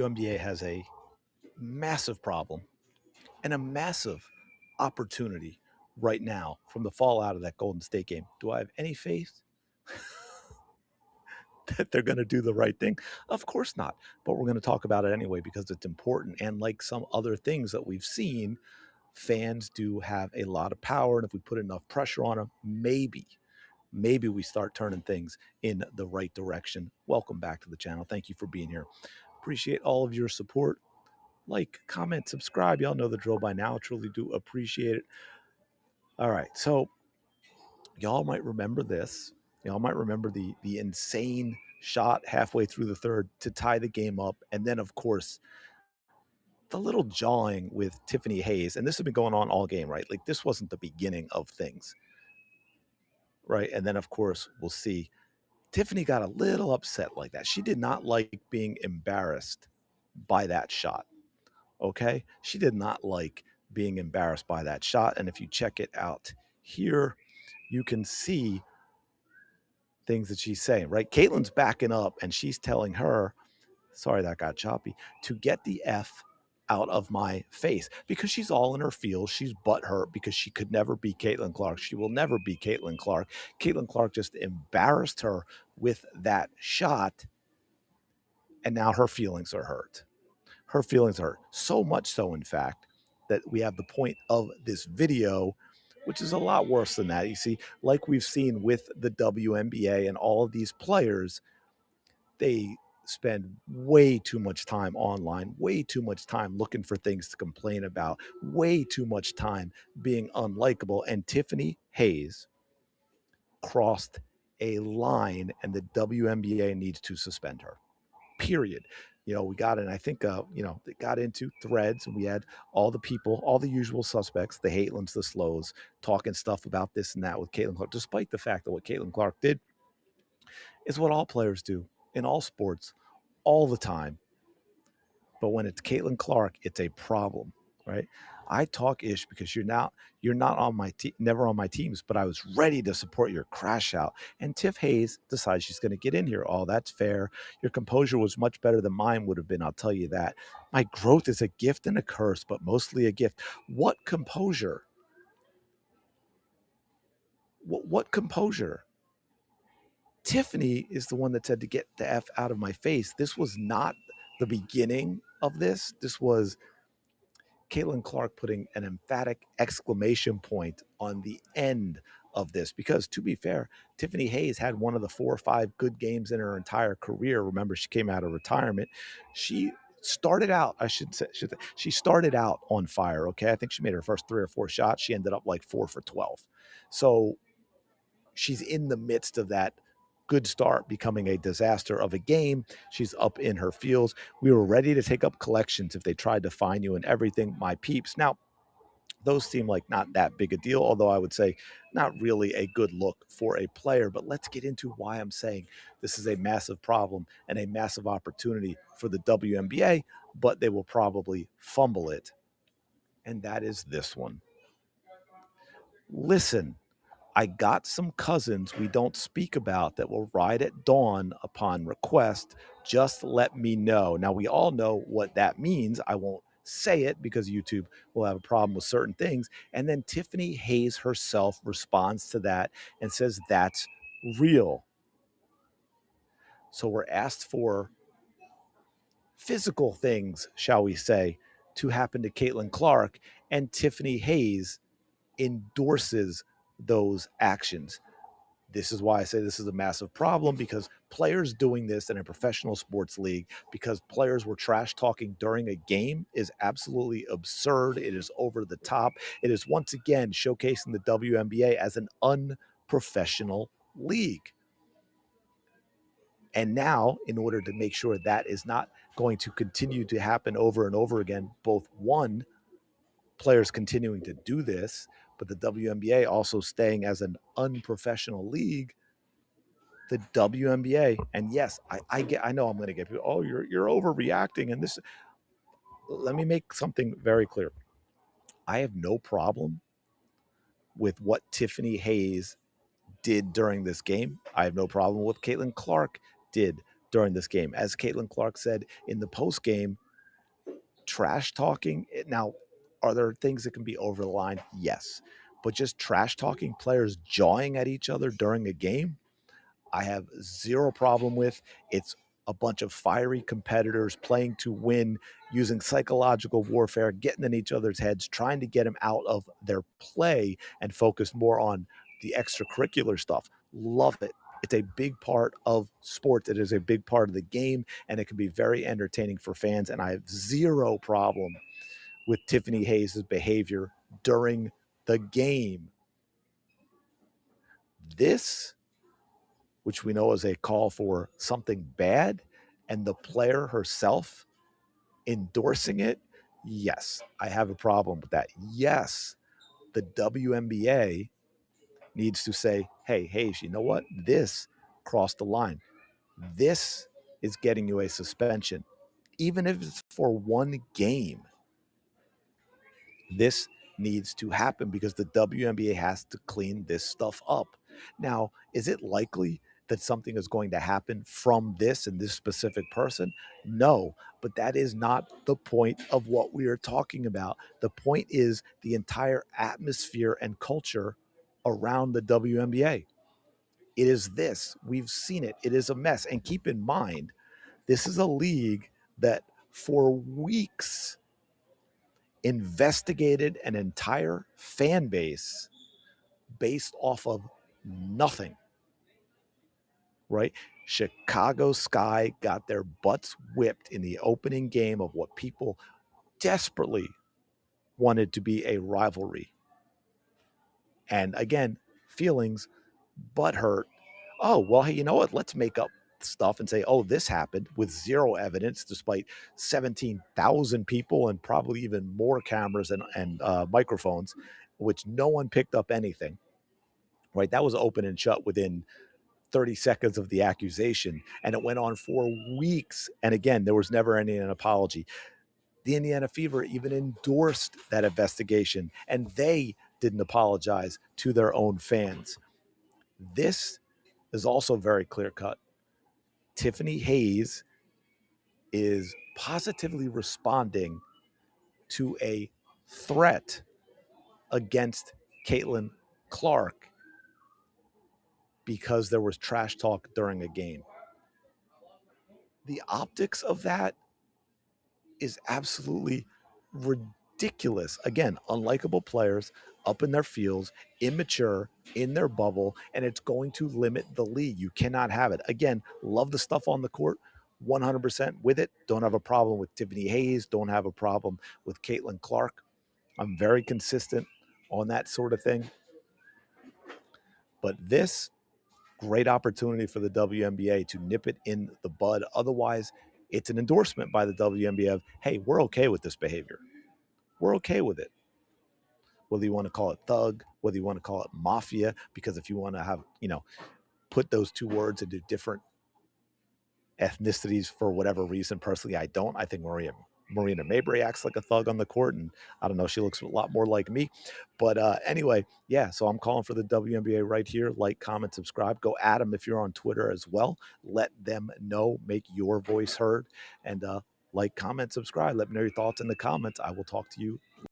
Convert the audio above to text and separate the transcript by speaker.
Speaker 1: WNBA has a massive problem and a massive opportunity right now from the fallout of that Golden State game. Do I have any faith that they're going to do the right thing? Of course not. But we're going to talk about it anyway because it's important. And like some other things that we've seen, fans do have a lot of power. And if we put enough pressure on them, maybe we start turning things in the right direction. Welcome back to the channel. Thank you for being here. Appreciate all of your support. Like, comment, subscribe. Y'all know the drill by now. Truly do appreciate it. All right. So y'all might remember this. Y'all might remember the insane shot halfway through the third to tie the game up. And then, of course, the little jawing with Tiffany Hayes. And this has been going on all game, right? Like, this wasn't the beginning of things, right? And then, of course, we'll see Tiffany got a little upset like that. She did not like being embarrassed by that shot. Okay. She did not like being embarrassed by that shot. And if you check it out here, you can see things that she's saying, right? Caitlin's backing up and she's telling her, sorry, that got choppy, to get the F out of my face because she's all in her feels. She's butthurt because she could never be Caitlin Clark. She will never be Caitlin Clark. Caitlin Clark just embarrassed her with that shot. And now her feelings are hurt. Her feelings are hurt. So much so, in fact, that we have the point of this video, which is a lot worse than that. You see, like we've seen with the WNBA and all of these players, they spend way too much time online, way too much time looking for things to complain about, way too much time being unlikable. And Tiffany Hayes crossed a line, and the WNBA needs to suspend her. Period. We got in, I think, it got into threads and we had all the people, all the usual suspects, the Hatelins, the Slows, talking stuff about this and that with Caitlin Clark, despite the fact that what Caitlin Clark did is what all players do in all sports all the time. But when it's Caitlin Clark, it's a problem, right? I talk ish because you're not on my team, never on my teams, but I was ready to support your crash out. And Tiff Hayes decides she's going to get in here. Oh, that's fair. Your composure was much better than mine would have been. I'll tell you that. My growth is a gift and a curse, but mostly a gift. What composure? What composure? Tiffany is the one that said to get the F out of my face. This was not the beginning of this. This was Caitlin Clark putting an emphatic exclamation point on the end of this because, to be fair, Tiffany Hayes had one of the 4 or 5 good games in her entire career. Remember, she came out of retirement. She started out, she started out on fire. Okay. I think she made her first 3 or 4 shots. She ended up like 4 for 12. So she's in the midst of that good start becoming a disaster of a game. She's up in her feels. We were ready to take up collections if they tried to find you and everything, my peeps. Now, those seem like not that big a deal, although I would say not really a good look for a player. But let's get into why I'm saying this is a massive problem and a massive opportunity for the WNBA, but they will probably fumble it. And that is this one. Listen, I got some cousins we don't speak about that will ride at dawn upon request. Just let me know. Now, we all know what that means. I won't say it because YouTube will have a problem with certain things. And then Tiffany Hayes herself responds to that and says that's real. So we're asked for physical things, shall we say, to happen to Caitlin Clark, and Tiffany Hayes endorses those actions. This is why I say this is a massive problem, because players doing this in a professional sports league because players were trash talking during a game is absolutely absurd. It is over the top. It is once again showcasing the WNBA as an unprofessional league. And now, in order to make sure that is not going to continue to happen over and over again, both one, players continuing to do this, but the WNBA also staying as an unprofessional league, the WNBA. And yes, I know I'm going to get people, oh, you're overreacting. And this, let me make something very clear. I have no problem with what Tiffany Hayes did during this game. I have no problem with what Caitlin Clark did during this game. As Caitlin Clark said in the post game, trash talking. Now, are there things that can be over the line? Yes. But just trash talking players jawing at each other during a game, I have zero problem with. It's a bunch of fiery competitors playing to win, using psychological warfare, getting in each other's heads, trying to get them out of their play and focus more on the extracurricular stuff. Love it. It's a big part of sports. It is a big part of the game, and it can be very entertaining for fans. And I have zero problem with Tiffany Hayes' behavior during the game. This, which we know is a call for something bad, and the player herself endorsing it, yes, I have a problem with that. Yes, the WNBA needs to say, hey, Hayes, you know what? This crossed the line. This is getting you a suspension, even if it's for one game. This needs to happen because the WNBA has to clean this stuff up. Now, is it likely that something is going to happen from this and this specific person? No, but that is not the point of what we are talking about. The point is the entire atmosphere and culture around the WNBA. It is this. We've seen it. It is a mess. And keep in mind, this is a league that for weeks investigated an entire fan base based off of nothing, right? Chicago Sky got their butts whipped in the opening game of what people desperately wanted to be a rivalry. And again, feelings, butthurt. Oh, well, hey, you know what? Let's make up stuff and say, oh, this happened with zero evidence, despite 17,000 people and probably even more cameras and microphones, which no one picked up anything, right? That was open and shut within 30 seconds of the accusation. And it went on for weeks. And again, there was never any an apology. The Indiana Fever even endorsed that investigation, and they didn't apologize to their own fans. This is also very clear cut. Tiffany Hayes is positively responding to a threat against Caitlin Clark because there was trash talk during a game. The optics of that is absolutely ridiculous. Again, unlikable players up in their fields, immature in their bubble, and it's going to limit the league. You cannot have it. Again, love the stuff on the court, 100% with it. Don't have a problem with Tiffany Hayes. Don't have a problem with Caitlin Clark. I'm very consistent on that sort of thing. But this, great opportunity for the WNBA to nip it in the bud. Otherwise, it's an endorsement by the WNBA of, hey, we're okay with this behavior. We're okay with it. Whether you want to call it thug, whether you want to call it mafia, because if you want to have, put those two words into different ethnicities for whatever reason, personally, I don't. I think Marina Mabrey acts like a thug on the court, and I don't know, she looks a lot more like me. But anyway, yeah, so I'm calling for the WNBA right here. Like, comment, subscribe. Go at them if you're on Twitter as well. Let them know. Make your voice heard. And like, comment, subscribe. Let me know your thoughts in the comments. I will talk to you